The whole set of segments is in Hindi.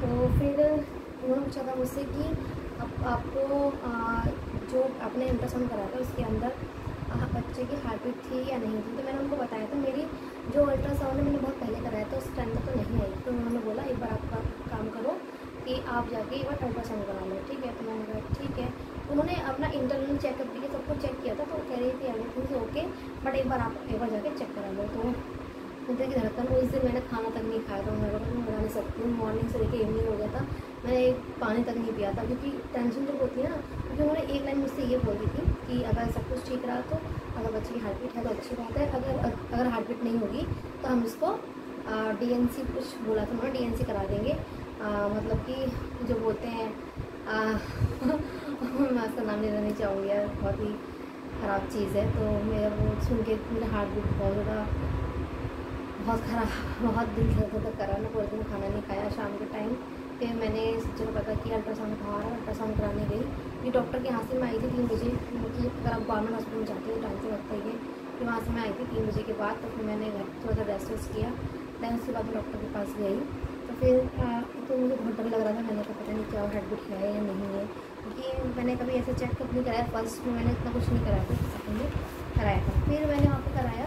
तो फिर उन्होंने पूछा था मुझसे कि अब आपको जो आपने अल्ट्रासाउंड कराया था उसके अंदर बच्चे की हार्ट बीट थी या नहीं थी। तो मैंने उनको बताया था मेरी जो अल्ट्रासाउंड है मैंने बहुत पहले कराया था, उस टाइम तक तो नहीं आई। तो उन्होंने बोला एक बार आप काम करो कि आप जाके एक बार अल्ट्रासाउंड करा लो, ठीक है। तो मैंने कहा ठीक है। उन्होंने अपना इंटरनल चेकअप भी सब कुछ चेक किया था, तो कह रही थी एवरीथिंग ओके, बट एक बार आप एक बार जाके चेक करा लो। तो मुझे की धड़कन, उस दिन मैंने खाना तक नहीं खाया था, मैं बता नहीं सकती हूँ। मॉर्निंग से लेकर इवनिंग हो गया था, मैंने एक पानी तक नहीं पिया था, क्योंकि टेंशन जब होती है ना। क्योंकि उन्होंने एक लाइन मुझसे ये बोल दी थी कि अगर सब कुछ ठीक रहा तो अगर बच्चे की हार्ट बीट है तो अच्छी बात है, अगर हार्ट बीट नहीं होगी तो हम इसको DNC कुछ बोला था उन्होंने, DNC करा देंगे। मतलब कि जो बोलते हैं मैं उसका नाम लेना नहीं चाहूँगी यार, बहुत ही ख़राब चीज़ है। तो मेरा वो सुन के मेरा हार्ट बीट बहुत ज़्यादा बहुत ख़राब, बहुत दिल दर्द तक करा। मैं पूरे दिन खाना नहीं खाया। शाम के टाइम फिर मैंने जब पता कि अल्ट्रासाउंड कहाँ रहा, अल्ट्रासाउंड कराने गई। ये डॉक्टर के यहाँ से मैं आई थी 3 बजे, क्योंकि अगर आप गवर्नमेंट हॉस्पिटल में जाते हो टाइम से लगता ही है। फिर वहाँ से मैं आई थी 3 बजे के बाद। तो फिर मैंने घर थोड़ा सा रेस्ट किया, दैन उसके बाद मैं डॉक्टर के पास गई। तो फिर तो मुझे बहुत डर लग रहा था। मैंने कहा पता नहीं क्या हार्ट बीट है या नहीं है, क्योंकि मैंने कभी ऐसे चेकअप नहीं कराया। फर्स्ट में मैंने इतना कुछ नहीं कराया था, सेकंड में कराया था। फिर मैंने वहाँ पर कराया,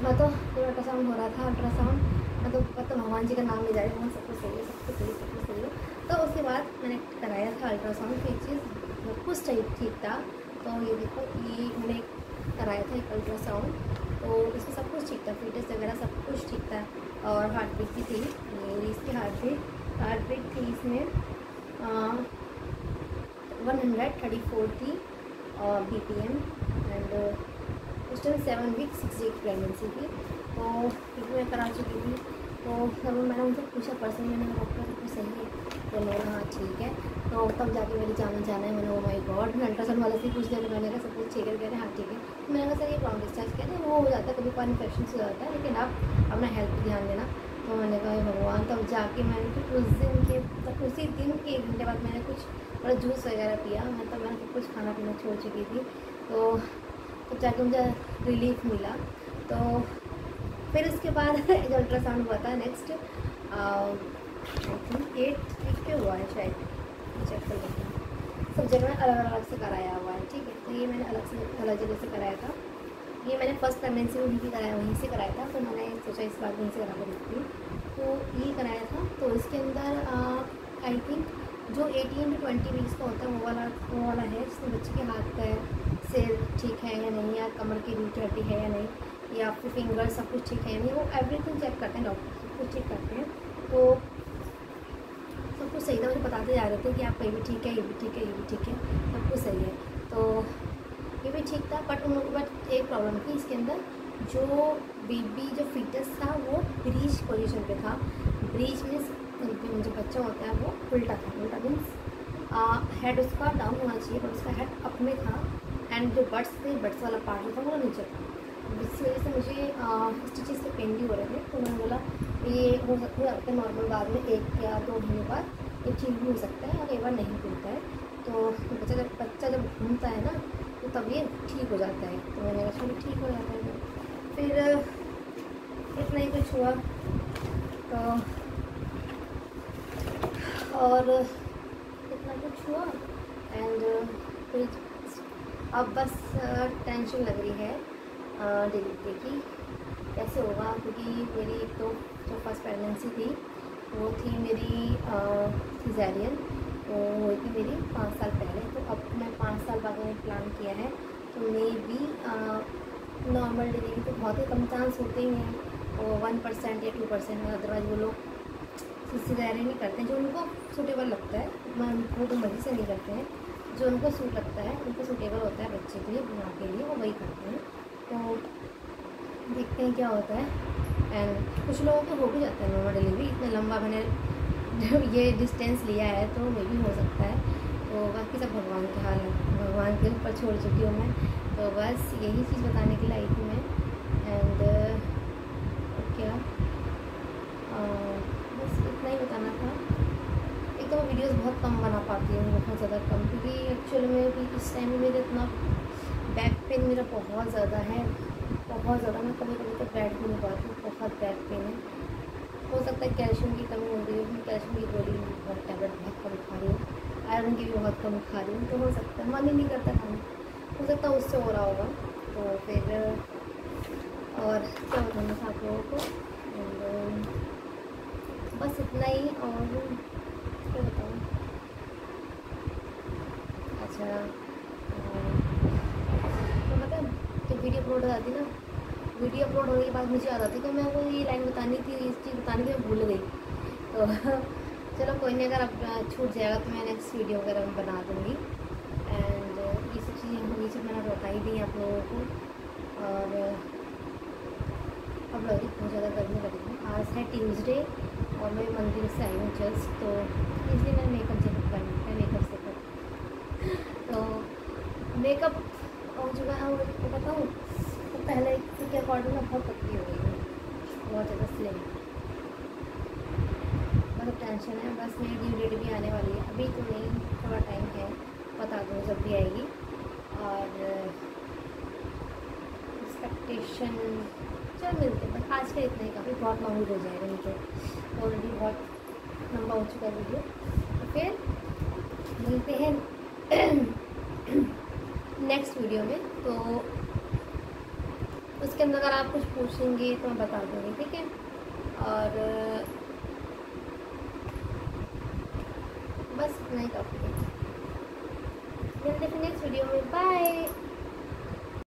मैं तो अल्ट्रासाउंड हो रहा था। अल्ट्रासाउंड मतलब भगवान जी का नाम ले जा रही हूँ, सब कुछ सही है, सब कुछ सही है, सब कुछ सही है। तो उसके बाद मैंने कराया था अल्ट्रासाउंड, फिर चीज़ कुछ ठीक था। तो ये देखो, ये मैंने कराया था एक अल्ट्रासाउंड, तो इसमें सब कुछ ठीक था, फीटस वगैरह सब कुछ ठीक था। और हार्ट बीट भी थी, मेरी इसकी हार्ट बीट थी इसमें 134 थी और BPM। एंड उस टाइम 7 वीक 6 वीक प्रेगनेंसी थी। तो क्योंकि मैं करा चुकी थी, तो तब मैंने उनसे पूछा पर्सनली, मैंने कहा डॉक्टर सब कुछ सही है? तो उन्होंने हाँ ठीक है। तो तब जाके मेरी जाना है। मैंने ओ माय गॉड, मैं अल्ट्रासाउंड वाले से पूछ लिया। मैंने कहा सब कुछ ठीक है, कह रहे हाँ ठीक है। तो मैंने कहा सर ये ब्राउन डिस्चार्ज कह रहे वो हो जाता है, कभी कोई इन्फेक्शन हो जाता है, लेकिन आप अपना हेल्थ ध्यान देना। तो मैंने कहा भगवान। तब जाके मैंने फिर उस दिन के उसी दिन के 1 घंटे बाद मैंने कुछ थोड़ा जूस वगैरह पिया। मतलब मैंने सब कुछ खाना पीना छोड़ चुकी थी। तो जाके मुझे रिलीफ मिला। तो फिर उसके बाद एक अल्ट्रासाउंड हुआ था नेक्स्ट, आई थिंक 8 वीक पे हुआ है शायद, चेक कर लेते हैं। सब जगह अलग अलग से कराया हुआ है, ठीक है। तो ये मैंने अलग जगह से कराया था। ये मैंने फर्स्ट प्रेगनेंसी में वहीं से कराया था। तो मैंने सोचा इस बार वहीं से करा कर देखती हूँ। तो ये कराया था। तो इसके अंदर आई थिंक जो 18 to 20 वीक्स का होता है वो वाला है, जिसमें बच्चे के हाथ पैर से ठीक है या नहीं, या कमर की रीढ़ की हड्डी है या नहीं, या फिर फिंगर सब कुछ ठीक है या नहीं, वो एवरीथिंग चेक करते हैं डॉक्टर, सब कुछ चेक करते हैं। तो सब कुछ सही था, मुझे बताते जा रहे थे कि आपका ये भी ठीक है, ये भी ठीक है, ये भी ठीक है, सब कुछ सही है। तो ये भी ठीक था, बट एक प्रॉब्लम थी इसके अंदर। जो बेबी जो फीटस था वो ब्रीच पोजीशन पे था। ब्रीच मीन्स जो बच्चा होता है वो उल्टा था। उल्टा मीन्स हेड उसका डाउन होना चाहिए, बट उसका हेड अप में था। एंड जो बट्स थे, बट्स वाला पार्ट जो था वो नीचे था। जिसकी वजह से मुझे स्टिचेस के पेन भी हो रहे थे। तो मैंने बोला ये हो सकता है नॉर्मल, बाद में 1 या 2 महीने बाद ये ठीक भी हो सकता है, और कई बार नहीं होता है। तो बच्चा जब घूमता है ना तो तब ये ठीक हो जाता है। तो मैंने कहा चलो ठीक हो जाता है। फिर इतना ही कुछ हुआ। तो और इतना कुछ हुआ। एंड फिर अब बस टेंशन लग रही है डिलीवरी की, कैसे होगा। क्योंकि मेरी एक तो जो फर्स्ट प्रेगनेंसी थी वो थी मेरी सिज़ेरियन, तो हुई थी मेरी 5 साल पहले। तो अब मैं 5 साल बाद मैंने प्लान किया है। तो मे बी नॉर्मल डिलीवरी तो बहुत ही कम चांस होते ही हैं, वो 1% या 2%, अदरवाइज वो लोग सिज़ेरियन ही करते हैं जो उनको सूटेबल लगता है। वो तो मर्जी से नहीं करते हैं, जो उनको सूट लगता है, उनको सूटेबल होता है बच्चे के लिए, माँ के लिए, वो वही करते हैं। तो देखते हैं क्या होता है। एंड कुछ लोगों को हो भी जाता है नॉर्मल डिलीवरी। इतना लंबा मैंने ये डिस्टेंस लिया है तो मे भी हो सकता है। तो बाकी सब भगवान के हाल है, भगवान के ऊपर छोड़ चुकी हूँ मैं। तो बस यही चीज़ बताने के लिए आई थी मैं। एंड क्या बस इतना ही बताना था। एक तो मैं वीडियोस बहुत कम बना पाती हूँ, बहुत ज़्यादा कम, क्योंकि एक्चुअली में भी इस टाइम में मेरे इतना बैक पेन मेरा बहुत ज़्यादा है, बहुत ज़्यादा। मैं कभी कभी तो बैठ भी नहीं पाती हूँ, बहुत बैक पेन है। हो सकता है कैल्शियम की कमी हो रही है, कैल्शियम की गोली बहुत टैबलेट बहुत कम खा रही हूँ, आयरन की भी बहुत कम खा रही हूँ, तो हो सकता है मन ही नहीं करता खाने, हो सकता है उससे हो रहा होगा। तो फिर और क्या बताऊँ मैं आप लोगों को, बस इतना ही। और क्या बताऊँ, अच्छा तो पता है जब वीडियो अपलोड हो जाती ना, वीडियो अपलोड होने के बाद मुझे याद आती कि मैं वो ये लाइन बतानी थी, इस चीज़ बतानी थी, मैं भूल गई। तो चलो कोई नहीं, अगर अब छूट जाएगा तो मैं नेक्स्ट वीडियो वगैरह में बना दूँगी। एंड ये सब चीज़ें होनी चाहिए, मैंने बताई दी आप लोगों को। और अब लग रही बहुत ज़्यादा गर्मी लग रही है। आज है ट्यूसडे और मैं मंदिर से आई हूँ जस्ट, तो इसलिए मैंने मेकअप चेकअप कर लिया, मेकअप से कर तो मेकअप हो चुका है। मैं बताऊँ तो पहले के अकॉर्डिंग मैं बहुत पतली हो गई हूँ, बहुत ज़्यादा स्लिम। बहुत टेंशन है, बस मेरी ड्यू डेट भी आने वाली है, अभी तो नहीं, थोड़ा टाइम है, बता दूँ जब भी आएगी। और एक्सपेक्टेशन चल मिलते, बस आज का इतना ही काफ़ी, बहुत लॉन्ग हो जाएगा नीचे, ऑलरेडी बहुत लंबा हो चुका है वीडियो। तो फिर मिलते हैं नेक्स्ट वीडियो में। तो उसके अंदर अगर आप कुछ पूछेंगे तो मैं बता दूँगी, ठीक है। और बस इतना ही काफ़ी है। मिलते हैं नेक्स्ट वीडियो में, बाय।